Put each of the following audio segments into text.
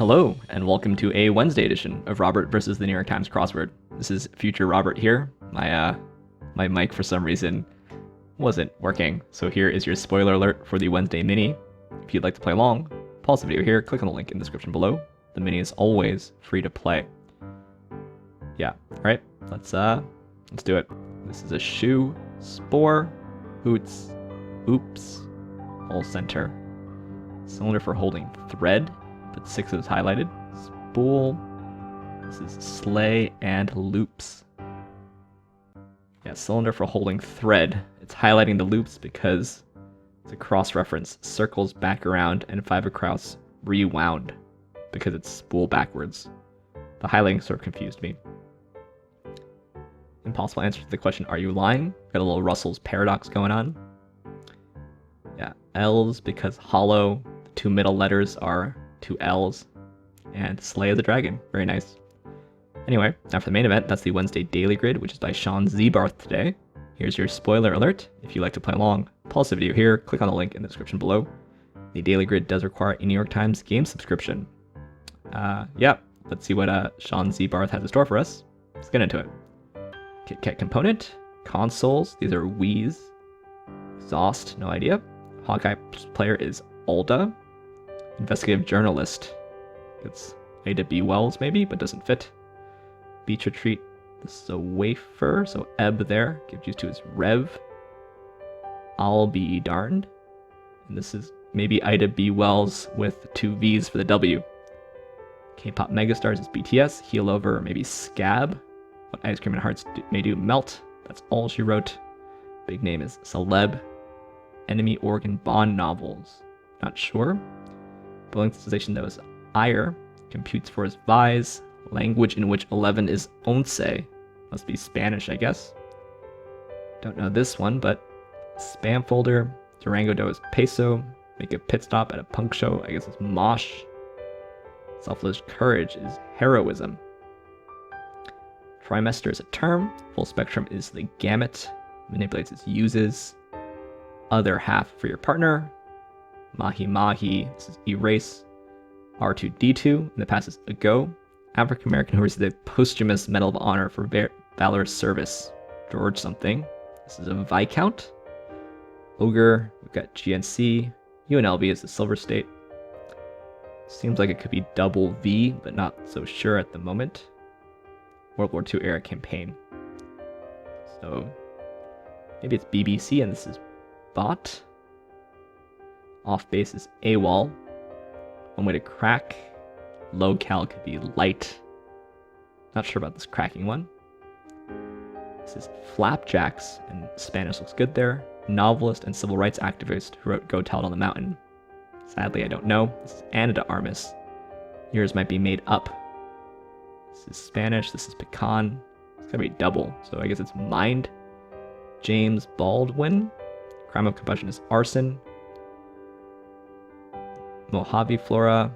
Hello, and welcome to a Wednesday edition of Robert versus the New York Times Crossword. This is future Robert here. My mic for some reason wasn't working, so here is your spoiler alert for the Wednesday mini. If you'd like to play along, pause the video here, click on the link in the description below. The mini is always free to play. Yeah, alright, let's do it. This is a shoe, spore, hoots, oops, all center. Cylinder for holding thread, but 6 is highlighted. Spool, this is sleigh, and loops. Yeah, cylinder for holding thread. It's highlighting the loops because it's a cross-reference. Circles back around and 5 across rewound because it's spool backwards. The highlighting sort of confused me. Impossible answer to the question, are you lying? Got a little Russell's paradox going on. Yeah, L's because hollow. The 2 middle letters are 2 L's. And Slay of the Dragon. Very nice. Anyway, now for the main event, that's the Wednesday Daily Grid, which is by Sean Ziebarth today. Here's your spoiler alert. If you'd like to play along, pause the video here, click on the link in the description below. The Daily Grid does require a New York Times game subscription. Yeah, let's see what Sean Ziebarth has in store for us. Let's get into it. KitKat component, consoles, these are Wii's. Exhaust, no idea. Hawkeye player is Alda. Investigative journalist, it's Ada B. Wells maybe, but doesn't fit. Beach retreat, this is a wafer, so Ebb there. Gift used to is Rev. I'll be darned. And this is maybe Ida B. Wells with 2 V's for the W. K-pop megastars is BTS. Heel over, maybe Scab. What ice cream and hearts may do, melt. That's all she wrote. Big name is Celeb. Enemy Organ Bond novels. Not sure. Billing sensation that was Ire. Computes for his Vise. Language in which 11 is once. Must be Spanish, I guess. Don't know this one, but spam folder. Durango dough is peso. Make a pit stop at a punk show, I guess it's mosh. Selfless courage is heroism. Trimester is a term. Full spectrum is the gamut. Manipulates its uses. Other half for your partner. Mahi Mahi, this is erase. R2D2, in the past is ago. African American who received the posthumous Medal of Honor for valorous service. George something. This is a Viscount. Ogre, we've got GNC. UNLV is the Silver State. Seems like it could be double V, but not so sure at the moment. World War II era campaign. So maybe it's BBC and this is bot. Off base is AWOL. One way to crack. Low cal could be light. Not sure about this cracking one. This is Flapjacks, and Spanish looks good there. Novelist and civil rights activist who wrote Go Tell It on the Mountain. Sadly, I don't know. This is Anna de Armas. Yours might be made up. This is Spanish. This is pecan. It's gotta be double, so I guess it's mind. James Baldwin. Crime of combustion is arson. Mojave Flora.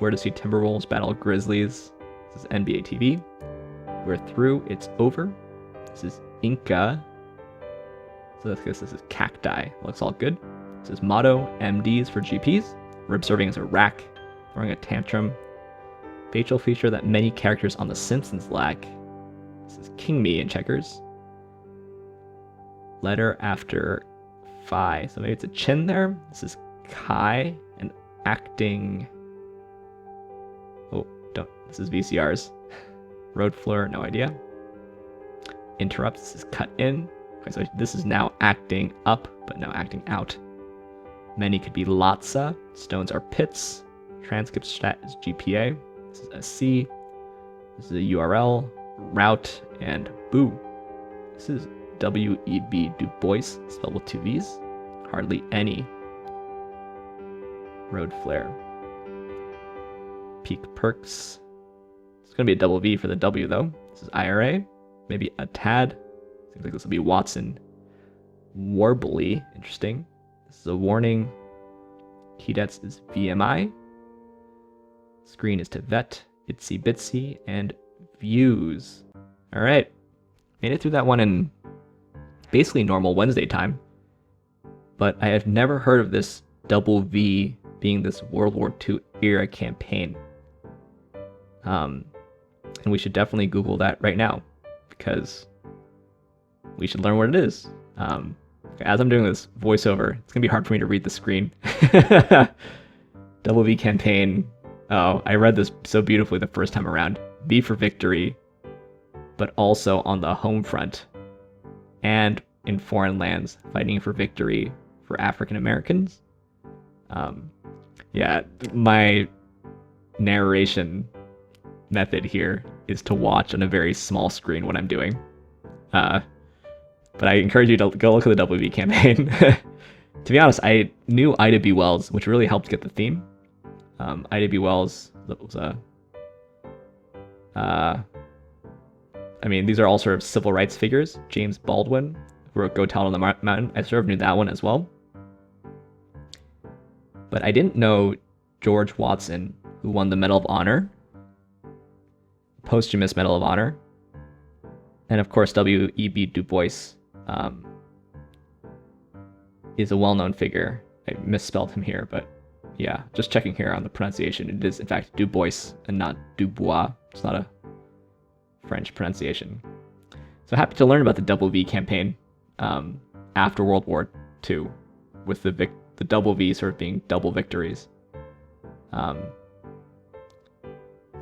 Where to see Timberwolves battle Grizzlies. This is NBA TV. We're through. It's over. This is Inca. So I guess this is cacti. Looks all good. This is motto. MDs for GPs. Rib serving is a rack. Throwing a tantrum. Facial feature that many characters on The Simpsons lack. This is King Me in checkers. Letter after phi. So maybe it's a chin there. This is Kai and acting. Oh, don't. This is VCRs. Road floor, no idea. Interrupts. This is cut in. Okay, so this is now acting up, but now acting out. Many could be Lotsa. Stones are pits. Transcript stat is GPA. This is a C. This is a URL. Route and boo. This is W.E.B. Du Bois, spelled with 2 V's. Hardly any. Road flare. Peak perks. It's going to be a double V for the W though. This is IRA. Maybe a tad. Seems like this will be Watson. Warbly. Interesting. This is a warning. Keydets is VMI. Screen is to vet. Itsy Bitsy. And views. Alright. Made it through that one in basically normal Wednesday time. But I have never heard of this double V being this World War II era campaign. And we should definitely Google that right now, because we should learn what it is. As I'm doing this voiceover, it's gonna be hard for me to read the screen. Double V campaign. Oh, I read this so beautifully the first time around. V for victory, but also on the home front and in foreign lands, fighting for victory for African Americans. Yeah, my narration method here is to watch on a very small screen what I'm doing. But I encourage you to go look at the WB campaign. To be honest, I knew Ida B. Wells, which really helped get the theme. Ida B. Wells was I mean, these are all sort of civil rights figures. James Baldwin, who wrote Go Tell It on the Mountain. I sort of knew that one as well. But I didn't know George Watson, who won the Medal of Honor, posthumous Medal of Honor, and of course W.E.B. Du Bois is a well-known figure. I misspelled him here, but yeah, just checking here on the pronunciation. It is in fact Du Bois and not Dubois. It's not a French pronunciation. So happy to learn about the Double V campaign after World War II, with the double V sort of being double victories. And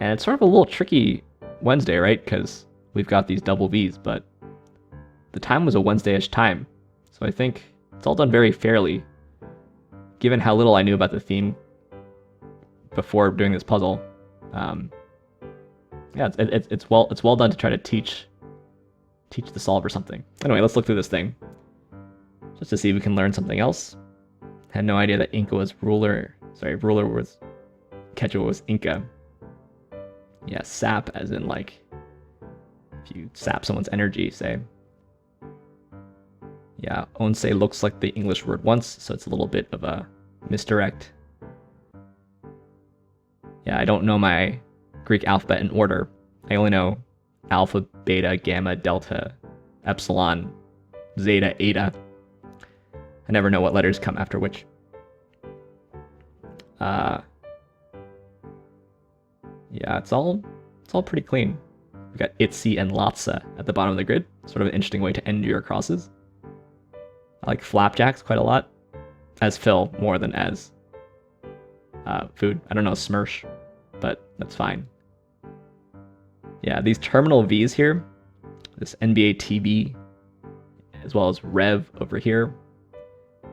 it's sort of a little tricky Wednesday, right? Because we've got these double Vs, but the time was a Wednesday-ish time. So I think it's all done very fairly, given how little I knew about the theme before doing this puzzle. Yeah, it's well done to try to teach the solver something. Anyway, let's look through this thing just to see if we can learn something else. Had no idea that Inca was ruler. Sorry, ruler was Quechua was Inca. Yeah, sap as in like if you sap someone's energy, say. Yeah, once looks like the English word once, so it's a little bit of a misdirect. Yeah, I don't know my Greek alphabet in order. I only know alpha, beta, gamma, delta, epsilon, zeta, eta. I never know what letters come after which. Yeah, it's all pretty clean. We got Itzy and Latza at the bottom of the grid. Sort of an interesting way to end your crosses. I like flapjacks quite a lot. As fill more than as food. I don't know Smirsh, but that's fine. Yeah, these terminal V's here, this NBA TB, as well as Rev over here,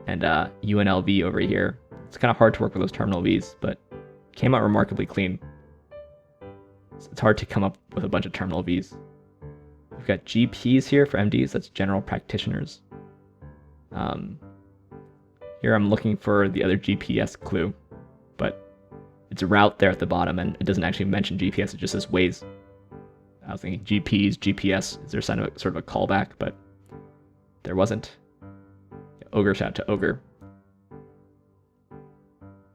and UNLV over here. It's kind of hard to work with those terminal V's, but came out remarkably clean. It's hard to come up with a bunch of terminal V's. We've got GPs here for MDs, that's general practitioners. Here I'm looking for the other GPS clue, but it's a route there at the bottom, and it doesn't actually mention GPS, it just says Waze. I was thinking GPs, GPS, is there sort of a callback, but there wasn't. Ogre, shout out to Ogre.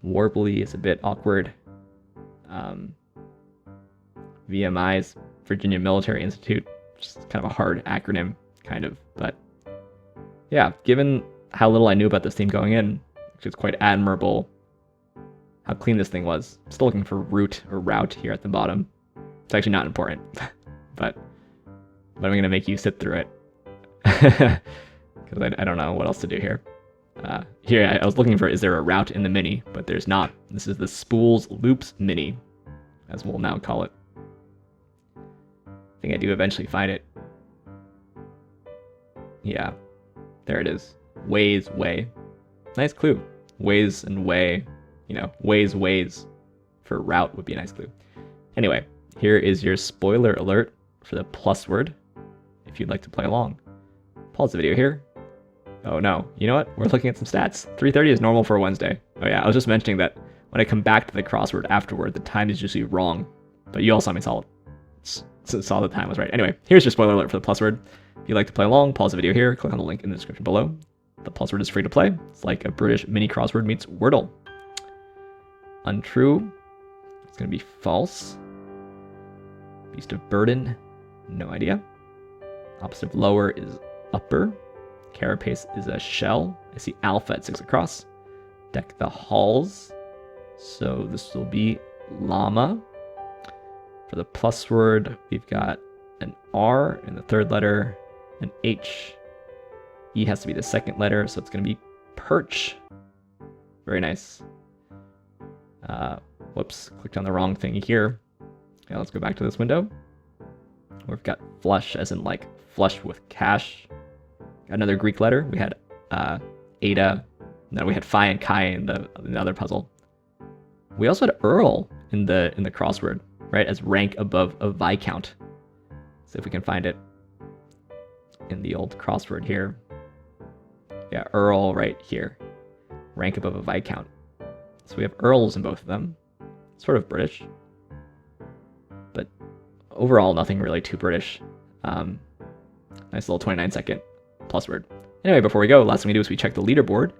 Warbly is a bit awkward. VMI's Virginia Military Institute, just kind of a hard acronym, kind of, but yeah, given how little I knew about this theme going in, which is quite admirable how clean this thing was. I'm still looking for route or route here at the bottom. It's actually not important, but I'm going to make you sit through it because I don't know what else to do here. Here I was looking for, is there a route in the mini, but there's not. This is the Spools Loops Mini, as we'll now call it. I think I do eventually find it. Yeah, there it is. Ways, way. Nice clue. Ways and way, you know, ways for route would be a nice clue. Anyway, here is your spoiler alert for the PlusWord, if you'd like to play along. Pause the video here. Oh no, you know what? We're looking at some stats. 3:30 is normal for a Wednesday. Oh yeah, I was just mentioning that when I come back to the crossword afterward, the time is usually wrong. But you all saw me saw the time was right. Anyway, here's your spoiler alert for the PlusWord. If you'd like to play along, pause the video here, click on the link in the description below. The PlusWord is free to play. It's like a British mini crossword meets Wordle. Untrue. It's going to be false. Beast of burden. No idea. Opposite of lower is upper. Carapace is a shell. I see alpha at 6 across. Deck the halls. So this will be llama. For the plus word, we've got an R in the third letter, an H. E has to be the second letter, so it's going to be perch. Very nice. Whoops, clicked on the wrong thing here. Yeah, let's go back to this window. We've got flush, as in like flush with cash. Got another Greek letter. We had Ada. And then we had Phi and Chi in the other puzzle. We also had Earl in the crossword, right, as rank above a Viscount. See if we can find it in the old crossword here. Yeah, Earl right here, rank above a Viscount. So we have Earls in both of them. Sort of British, but overall nothing really too British. Nice little 29-second plus word. Anyway, before we go, last thing we do is we check the leaderboard,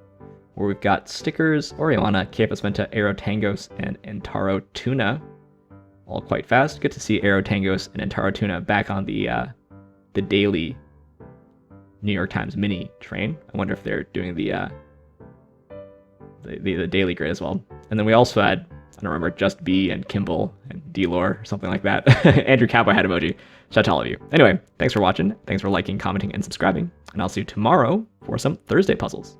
where we've got Stickers, Oriana, KFS Venta, Aero Tangos, and Entaro Tuna. All quite fast. Good to see Aero Tangos and Entaro Tuna back on the daily New York Times mini train. I wonder if they're doing the daily grid as well. And then we also had, I don't remember, Just B and Kimball and D-Lore or something like that. Andrew Cowboy had emoji. Shout out to all of you. Anyway, thanks for watching. Thanks for liking, commenting, and subscribing. And I'll see you tomorrow for some Thursday puzzles.